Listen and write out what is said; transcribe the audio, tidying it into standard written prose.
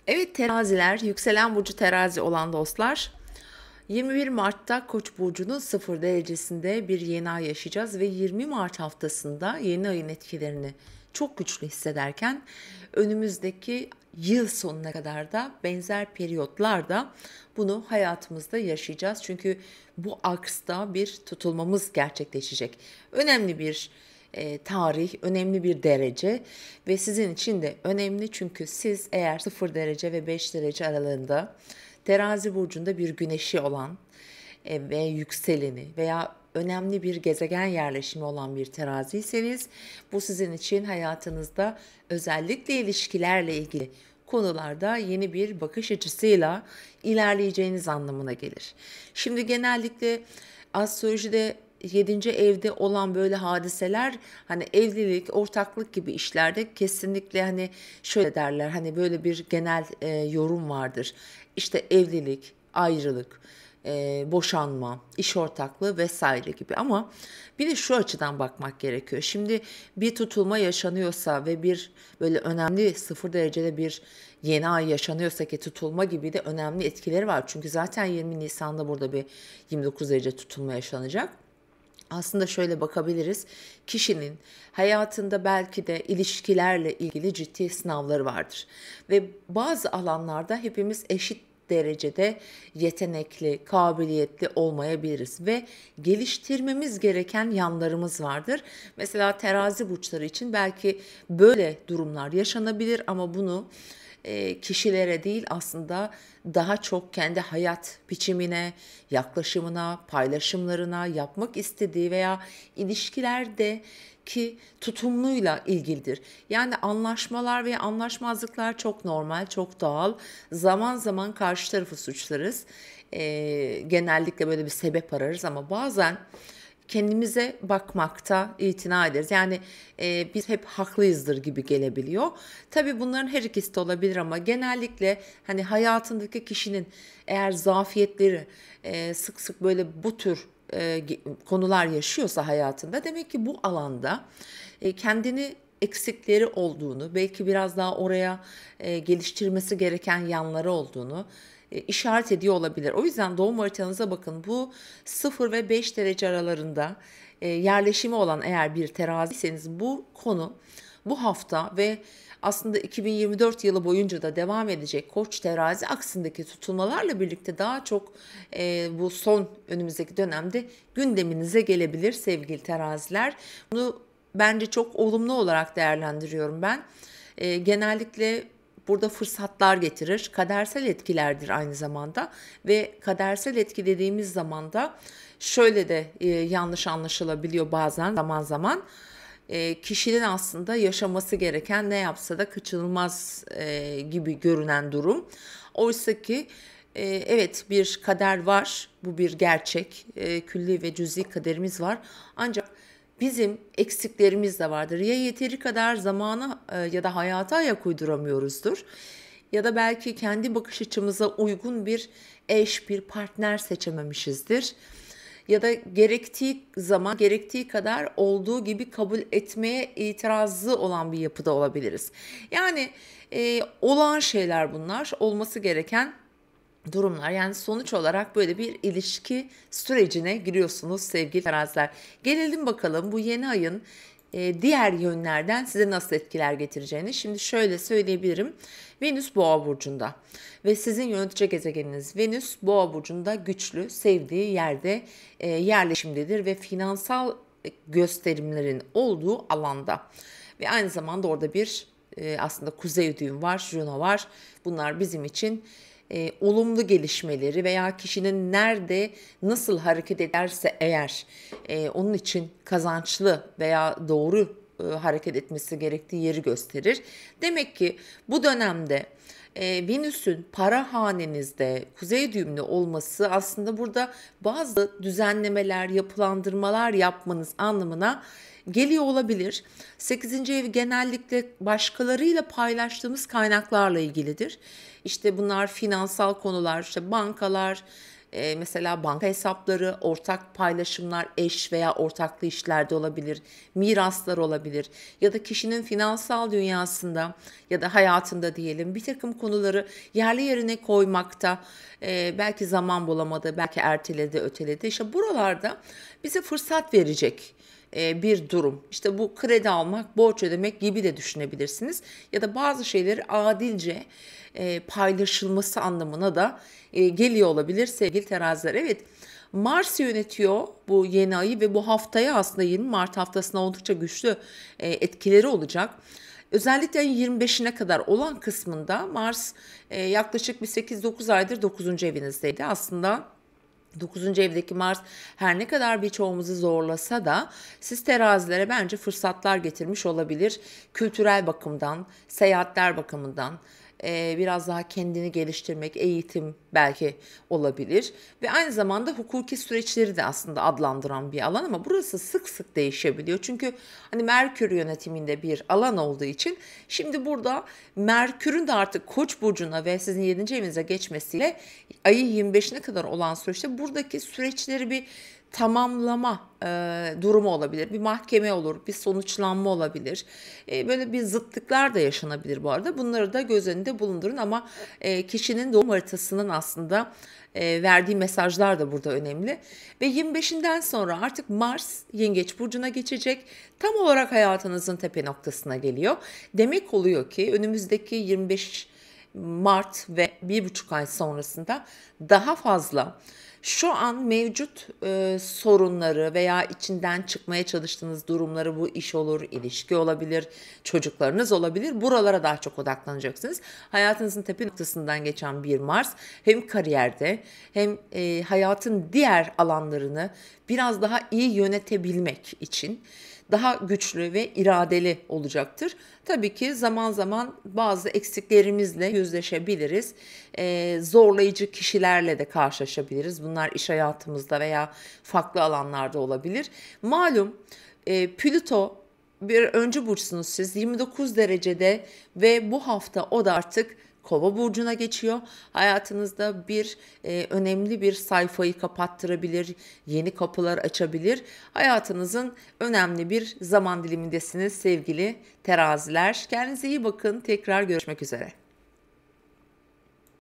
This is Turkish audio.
Evet teraziler, yükselen burcu terazi olan dostlar. 21 Mart'ta Koç burcunun 0 derecesinde bir yeni ay yaşayacağız ve 20 Mart haftasında yeni ayın etkilerini çok güçlü hissederken önümüzdeki yıl sonuna kadar da benzer periyotlarda bunu hayatımızda yaşayacağız. Çünkü bu aksta bir tutulmamız gerçekleşecek. Önemli bir tarih, önemli bir derece ve sizin için de önemli çünkü siz eğer 0 derece ve 5 derece aralığında terazi burcunda bir güneşi olan ve yükseleni veya önemli bir gezegen yerleşimi olan bir teraziyseniz bu sizin için hayatınızda özellikle ilişkilerle ilgili konularda yeni bir bakış açısıyla ilerleyeceğiniz anlamına gelir. Şimdi genellikle astrolojide 7. evde olan böyle hadiseler hani evlilik, ortaklık gibi işlerde kesinlikle hani şöyle derler hani böyle bir genel yorum vardır. İşte evlilik, ayrılık, boşanma, iş ortaklığı vesaire gibi ama bir de şu açıdan bakmak gerekiyor. Şimdi bir tutulma yaşanıyorsa ve bir böyle önemli 0 derecede bir yeni ay yaşanıyorsa ki tutulma gibi de önemli etkileri var. Çünkü zaten 20 Nisan'da burada bir 29 derece tutulma yaşanacak. Aslında şöyle bakabiliriz. Kişinin hayatında belki de ilişkilerle ilgili ciddi sınavları vardır. Ve bazı alanlarda hepimiz eşit derecede yetenekli, kabiliyetli olmayabiliriz ve geliştirmemiz gereken yanlarımız vardır. Mesela terazi burçları için belki böyle durumlar yaşanabilir ama bunu kişilere değil aslında daha çok kendi hayat biçimine, yaklaşımına, paylaşımlarına, yapmak istediği veya ilişkilerdeki tutumluyla ilgilidir. Yani anlaşmalar ve anlaşmazlıklar çok normal, çok doğal. Zaman zaman karşı tarafı suçlarız. Genellikle böyle bir sebep ararız ama bazen kendimize bakmakta itina ederiz. Yani biz hep haklıyızdır gibi gelebiliyor. Tabii bunların her ikisi de olabilir ama genellikle hani hayatındaki kişinin eğer zafiyetleri sık sık böyle bu tür konular yaşıyorsa hayatında demek ki bu alanda kendini eksikleri olduğunu, belki biraz daha oraya geliştirmesi gereken yanları olduğunu işaret ediyor olabilir. O yüzden doğum haritanıza bakın. Bu 0 ve 5 derece aralarında yerleşimi olan eğer bir teraziyseniz bu konu bu hafta ve aslında 2024 yılı boyunca da devam edecek Koç terazi aksındaki tutulmalarla birlikte daha çok bu son önümüzdeki dönemde gündeminize gelebilir sevgili teraziler. Bunu bence çok olumlu olarak değerlendiriyorum ben. Genellikle burada fırsatlar getirir. Kadersel etkilerdir aynı zamanda ve kadersel etki dediğimiz zaman da şöyle de yanlış anlaşılabiliyor bazen zaman zaman. Kişinin aslında yaşaması gereken ne yapsa da kaçınılmaz gibi görünen durum. Oysa ki evet bir kader var, bu bir gerçek, külli ve cüz'i kaderimiz var. Ancak bizim eksiklerimiz de vardır. Ya yeteri kadar zamana ya da hayata ayak uyduramıyoruzdur. Ya da belki kendi bakış açımıza uygun bir eş, bir partner seçememişizdir. Ya da gerektiği zaman, gerektiği kadar olduğu gibi kabul etmeye itirazı olan bir yapıda olabiliriz. Yani olağan şeyler bunlar, olması gereken durumlar. Yani sonuç olarak böyle bir ilişki sürecine giriyorsunuz sevgili teraziler. Gelelim bakalım bu yeni ayın diğer yönlerden size nasıl etkiler getireceğini. Şimdi şöyle söyleyebilirim. Venüs Boğa burcunda ve sizin yönetici gezegeniniz Venüs Boğa burcunda güçlü, sevdiği yerde yerleşimdedir ve finansal gösterimlerin olduğu alanda. Ve aynı zamanda orada bir aslında kuzey düğüm var, Juno var. Bunlar bizim için olumlu gelişmeleri veya kişinin nerede nasıl hareket ederse eğer onun için kazançlı veya doğru hareket etmesi gerektiği yeri gösterir. Demek ki bu dönemde Venüs'ün para hanenizde kuzey düğümlü olması aslında burada bazı düzenlemeler, yapılandırmalar yapmanız anlamına geliyor olabilir. 8. ev genellikle başkalarıyla paylaştığımız kaynaklarla ilgilidir. İşte bunlar finansal konular, işte bankalar, Mesela banka hesapları, ortak paylaşımlar, eş veya ortaklı işlerde olabilir, miraslar olabilir ya da kişinin finansal dünyasında ya da hayatında diyelim bir takım konuları yerli yerine koymakta belki zaman bulamadı, belki erteledi, öteledi. İşte buralarda bize fırsat verecek bir durum. İşte bu kredi almak, borç ödemek gibi de düşünebilirsiniz. Ya da bazı şeyleri adilce paylaşılması anlamına da geliyor olabilir sevgili teraziler. Evet, Mars yönetiyor bu yeni ayı ve bu haftaya aslında 20 Mart haftasına oldukça güçlü etkileri olacak. Özellikle ayın 25'ine kadar olan kısmında Mars yaklaşık bir 8-9 aydır 9. evinizdeydi. Aslında 9. evdeki Mars her ne kadar birçoğumuzu zorlasa da siz terazilere bence fırsatlar getirmiş olabilir. Kültürel bakımdan, seyahatler bakımından, biraz daha kendini geliştirmek, eğitim belki olabilir. Ve aynı zamanda hukuki süreçleri de aslında adlandıran bir alan ama burası sık sık değişebiliyor. Çünkü hani Merkür yönetiminde bir alan olduğu için şimdi burada Merkür'ün de artık Koç burcuna ve sizin 7. evinize geçmesiyle ayın 25'ine kadar olan süreçte buradaki süreçleri bir tamamlama durumu olabilir. Bir mahkeme olur, bir sonuçlanma olabilir. Böyle bir zıtlıklar da yaşanabilir bu arada. Bunları da göz önünde bulundurun ama kişinin doğum haritasının aslında verdiği mesajlar da burada önemli. Ve 25'inden sonra artık Mars Yengeç burcuna geçecek. Tam olarak hayatınızın tepe noktasına geliyor. Demek oluyor ki önümüzdeki 25 Mart ve 1,5 ay sonrasında daha fazla şu an mevcut sorunları veya içinden çıkmaya çalıştığınız durumları, bu iş olur, ilişki olabilir, çocuklarınız olabilir. Buralara daha çok odaklanacaksınız. Hayatınızın tepe noktasından geçen bir Mars hem kariyerde hem hayatın diğer alanlarını biraz daha iyi yönetebilmek için daha güçlü ve iradeli olacaktır. Tabii ki zaman zaman bazı eksiklerimizle yüzleşebiliriz. Zorlayıcı kişilerle de karşılaşabiliriz. Bunlar iş hayatımızda veya farklı alanlarda olabilir. Malum Plüto bir öncü burçsunuz siz 29 derecede ve bu hafta o da artık Kova burcuna geçiyor. Hayatınızda önemli bir sayfayı kapattırabilir, yeni kapılar açabilir. Hayatınızın önemli bir zaman dilimindesiniz sevgili teraziler. Kendinize iyi bakın. Tekrar görüşmek üzere.